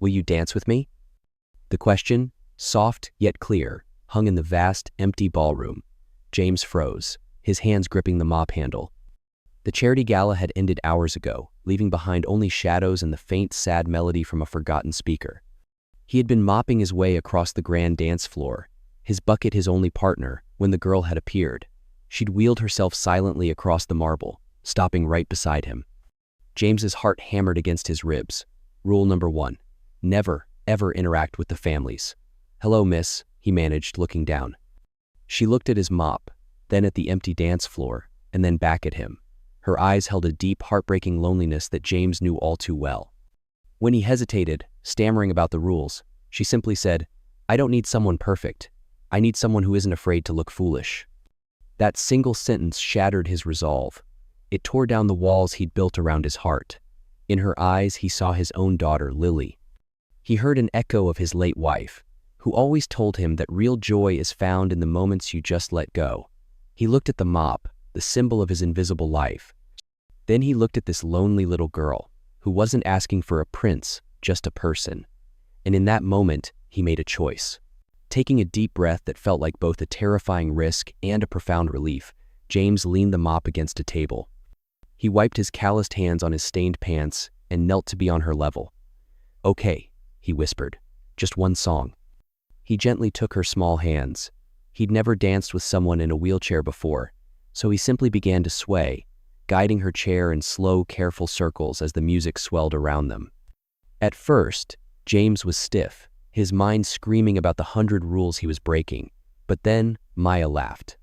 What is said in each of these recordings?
will you dance with me?" The question, soft yet clear, hung in the vast, empty ballroom. James froze, his hands gripping the mop handle. The charity gala had ended hours ago, leaving behind only shadows and the faint, sad melody from a forgotten speaker. He had been mopping his way across the grand dance floor, his bucket his only partner, when the girl had appeared. She'd wheeled herself silently across the marble, stopping right beside him. James's heart hammered against his ribs. Rule number 1. Never, ever interact with the families. "Hello, miss," he managed, looking down. She looked at his mop, then at the empty dance floor, and then back at him. Her eyes held a deep, heartbreaking loneliness that James knew all too well. When he hesitated, stammering about the rules, she simply said, "I don't need someone perfect. I need someone who isn't afraid to look foolish." That single sentence shattered his resolve. It tore down the walls he'd built around his heart. In her eyes, he saw his own daughter, Lily. He heard an echo of his late wife, who always told him that real joy is found in the moments you just let go. He looked at the mop, the symbol of his invisible life. Then he looked at this lonely little girl, who wasn't asking for a prince, just a person. And in that moment, he made a choice. Taking a deep breath that felt like both a terrifying risk and a profound relief, James leaned the mop against a table. He wiped his calloused hands on his stained pants and knelt to be on her level. "Okay," he whispered, "just one song." He gently took her small hands. He'd never danced with someone in a wheelchair before, so he simply began to sway, guiding her chair in slow, careful circles as the music swelled around them. At first, James was stiff, his mind screaming about the 100 rules he was breaking. But then, Maya laughed.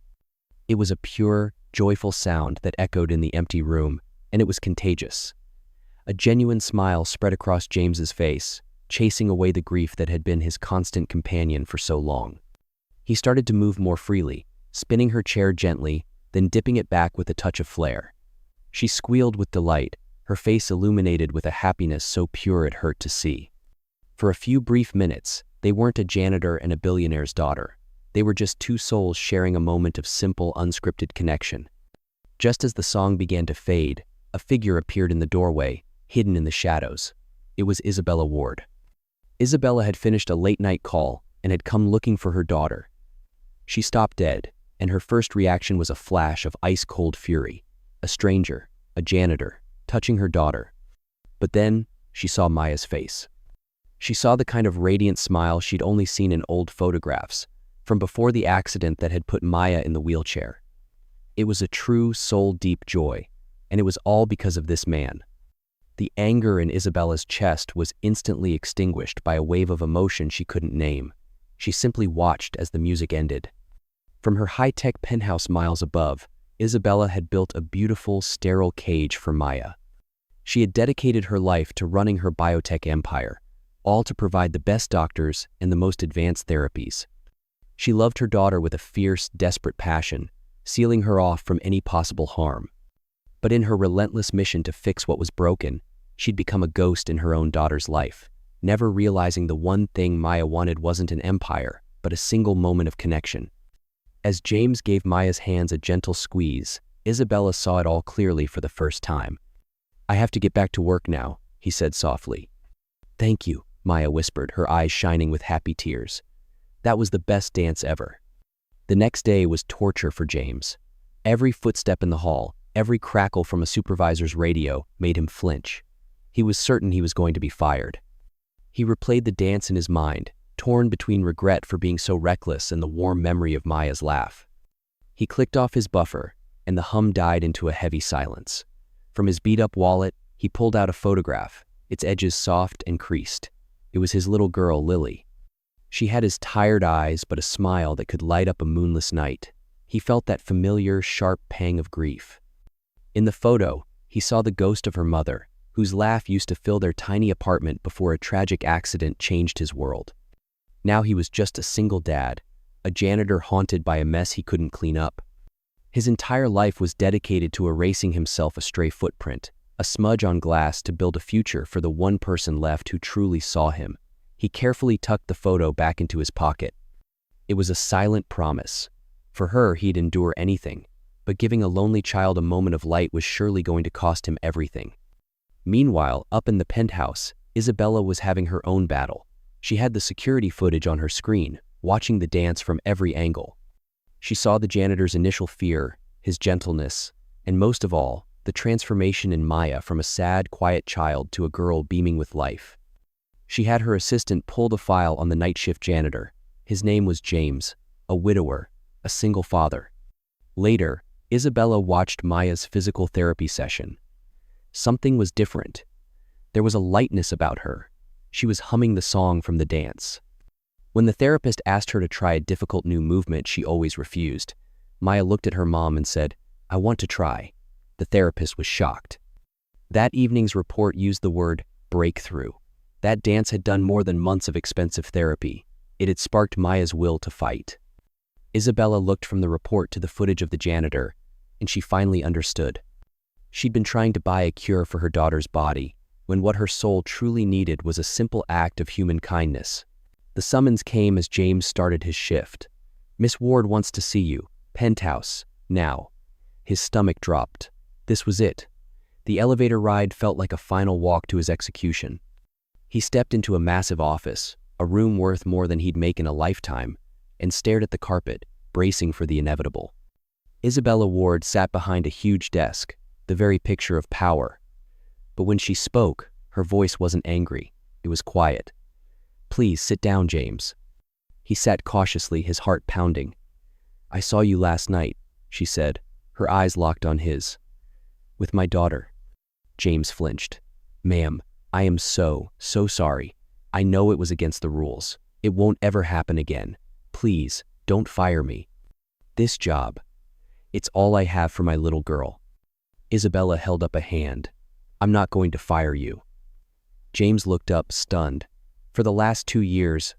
It was a pure, joyful sound that echoed in the empty room, and it was contagious. A genuine smile spread across James's face, chasing away the grief that had been his constant companion for so long. He started to move more freely, spinning her chair gently, then dipping it back with a touch of flair. She squealed with delight, her face illuminated with a happiness so pure it hurt to see. For a few brief minutes, they weren't a janitor and a billionaire's daughter. They were just two souls sharing a moment of simple, unscripted connection. Just as the song began to fade, a figure appeared in the doorway, hidden in the shadows. It was Isabella Ward. Isabella had finished a late-night call and had come looking for her daughter. She stopped dead, and her first reaction was a flash of ice-cold fury. A stranger, a janitor, touching her daughter. But then, she saw Maya's face. She saw the kind of radiant smile she'd only seen in old photographs, from before the accident that had put Maya in the wheelchair. It was a true, soul-deep joy, and it was all because of this man. The anger in Isabella's chest was instantly extinguished by a wave of emotion she couldn't name. She simply watched as the music ended. From her high-tech penthouse miles above, Isabella had built a beautiful, sterile cage for Maya. She had dedicated her life to running her biotech empire, all to provide the best doctors and the most advanced therapies. She loved her daughter with a fierce, desperate passion, sealing her off from any possible harm. But in her relentless mission to fix what was broken, she'd become a ghost in her own daughter's life, never realizing the one thing Maya wanted wasn't an empire, but a single moment of connection. As James gave Maya's hands a gentle squeeze, Isabella saw it all clearly for the first time. "I have to get back to work now," he said softly. "Thank you," Maya whispered, her eyes shining with happy tears. That was the best dance ever. The next day was torture for James. Every footstep in the hall, every crackle from a supervisor's radio made him flinch. He was certain he was going to be fired. He replayed the dance in his mind, torn between regret for being so reckless and the warm memory of Maya's laugh. He clicked off his buffer, and the hum died into a heavy silence. From his beat-up wallet, he pulled out a photograph, its edges soft and creased. It was his little girl, Lily. She had his tired eyes, but a smile that could light up a moonless night. He felt that familiar, sharp pang of grief. In the photo, he saw the ghost of her mother, whose laugh used to fill their tiny apartment before a tragic accident changed his world. Now he was just a single dad, a janitor haunted by a mess he couldn't clean up. His entire life was dedicated to erasing himself a stray footprint, a smudge on glass to build a future for the one person left who truly saw him. He carefully tucked the photo back into his pocket. It was a silent promise. For her, he'd endure anything, but giving a lonely child a moment of light was surely going to cost him everything. Meanwhile, up in the penthouse, Isabella was having her own battle. She had the security footage on her screen, watching the dance from every angle. She saw the janitor's initial fear, his gentleness, and most of all, the transformation in Maya from a sad, quiet child to a girl beaming with life. She had her assistant pull the file on the night shift janitor. His name was James, a widower, a single father. Later, Isabella watched Maya's physical therapy session. Something was different. There was a lightness about her. She was humming the song from the dance. When the therapist asked her to try a difficult new movement she always refused, Maya looked at her mom and said, "I want to try." The therapist was shocked. That evening's report used the word breakthrough. That dance had done more than months of expensive therapy. It had sparked Maya's will to fight. Isabella looked from the report to the footage of the janitor, and she finally understood. She'd been trying to buy a cure for her daughter's body, when what her soul truly needed was a simple act of human kindness. The summons came as James started his shift. "Miss Ward wants to see you. Penthouse. Now." His stomach dropped. This was it. The elevator ride felt like a final walk to his execution. He stepped into a massive office, a room worth more than he'd make in a lifetime, and stared at the carpet, bracing for the inevitable. Isabella Ward sat behind a huge desk, the very picture of power. But when she spoke, her voice wasn't angry. It was quiet. "Please sit down, James." He sat cautiously, his heart pounding. "I saw you last night," she said, her eyes locked on his. "With my daughter." James flinched. "Ma'am, I am so sorry. I know it was against the rules. It won't ever happen again. Please, don't fire me. This job, it's all I have for my little girl." Isabella held up a hand. "I'm not going to fire you." James looked up, stunned. "For the last 2 years,"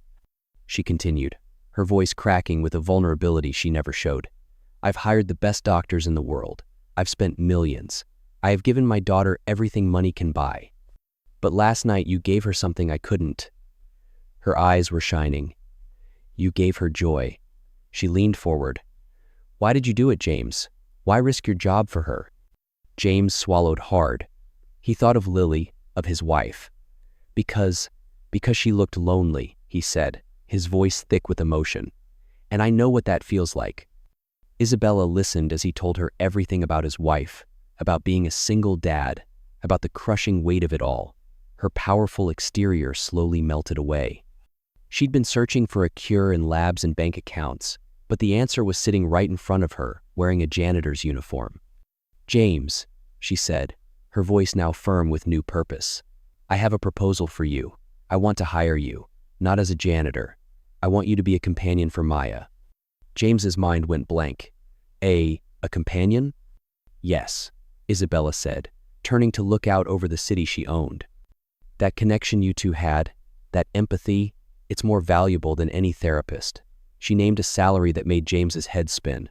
she continued, her voice cracking with a vulnerability she never showed, "I've hired the best doctors in the world. I've spent millions. I have given my daughter everything money can buy. But last night you gave her something I couldn't." Her eyes were shining. "You gave her joy." She leaned forward. "Why did you do it, James? Why risk your job for her?" James swallowed hard. He thought of Lily, of his wife. Because she looked lonely," he said, his voice thick with emotion. "And I know what that feels like." Isabella listened as he told her everything about his wife, about being a single dad, about the crushing weight of it all. Her powerful exterior slowly melted away. She'd been searching for a cure in labs and bank accounts, but the answer was sitting right in front of her, wearing a janitor's uniform. "James," she said, her voice now firm with new purpose, "I have a proposal for you. I want to hire you, not as a janitor. I want you to be a companion for Maya." James's mind went blank. A companion?" "Yes," Isabella said, turning to look out over the city she owned. "That connection you two had, that empathy, it's more valuable than any therapist." She named a salary that made James's head spin.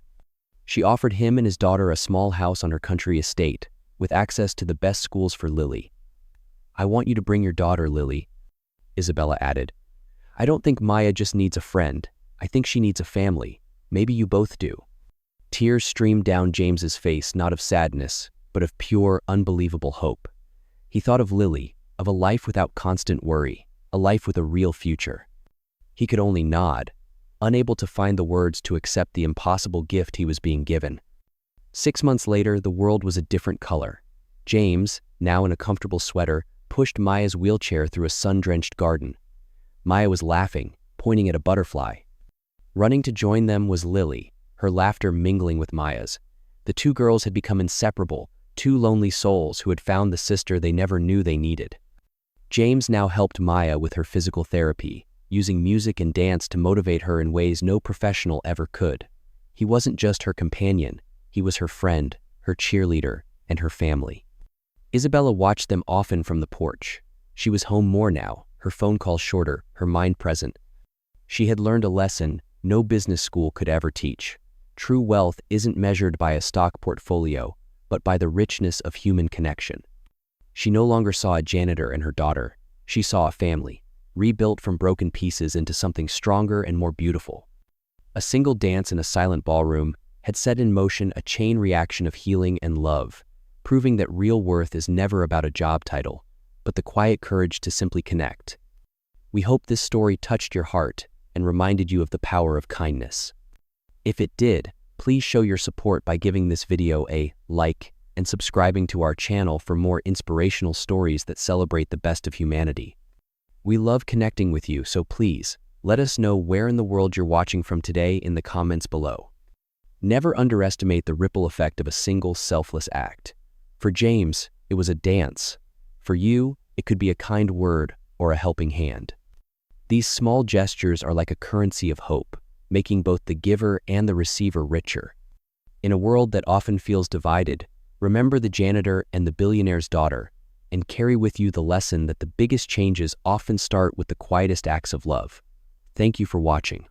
She offered him and his daughter a small house on her country estate, with access to the best schools for Lily. "I want you to bring your daughter, Lily," Isabella added. "I don't think Maya just needs a friend. I think she needs a family. Maybe you both do." Tears streamed down James's face, not of sadness, but of pure, unbelievable hope. He thought of Lily, of a life without constant worry, a life with a real future. He could only nod, unable to find the words to accept the impossible gift he was being given. 6 months later, the world was a different color. James, now in a comfortable sweater, pushed Maya's wheelchair through a sun-drenched garden. Maya was laughing, pointing at a butterfly. Running to join them was Lily, her laughter mingling with Maya's. The two girls had become inseparable, two lonely souls who had found the sister they never knew they needed. James now helped Maya with her physical therapy, using music and dance to motivate her in ways no professional ever could. He wasn't just her companion, he was her friend, her cheerleader, and her family. Isabella watched them often from the porch. She was home more now, her phone calls shorter, her mind present. She had learned a lesson no business school could ever teach. True wealth isn't measured by a stock portfolio, but by the richness of human connection. She no longer saw a janitor and her daughter. She saw a family, rebuilt from broken pieces into something stronger and more beautiful. A single dance in a silent ballroom had set in motion a chain reaction of healing and love, proving that real worth is never about a job title, but the quiet courage to simply connect. We hope this story touched your heart and reminded you of the power of kindness. If it did, please show your support by giving this video a like and subscribing to our channel for more inspirational stories that celebrate the best of humanity. We love connecting with you, so please, let us know where in the world you're watching from today in the comments below. Never underestimate the ripple effect of a single selfless act. For James, it was a dance. For you, it could be a kind word or a helping hand. These small gestures are like a currency of hope, making both the giver and the receiver richer. In a world that often feels divided, remember the janitor and the billionaire's daughter, and carry with you the lesson that the biggest changes often start with the quietest acts of love. Thank you for watching.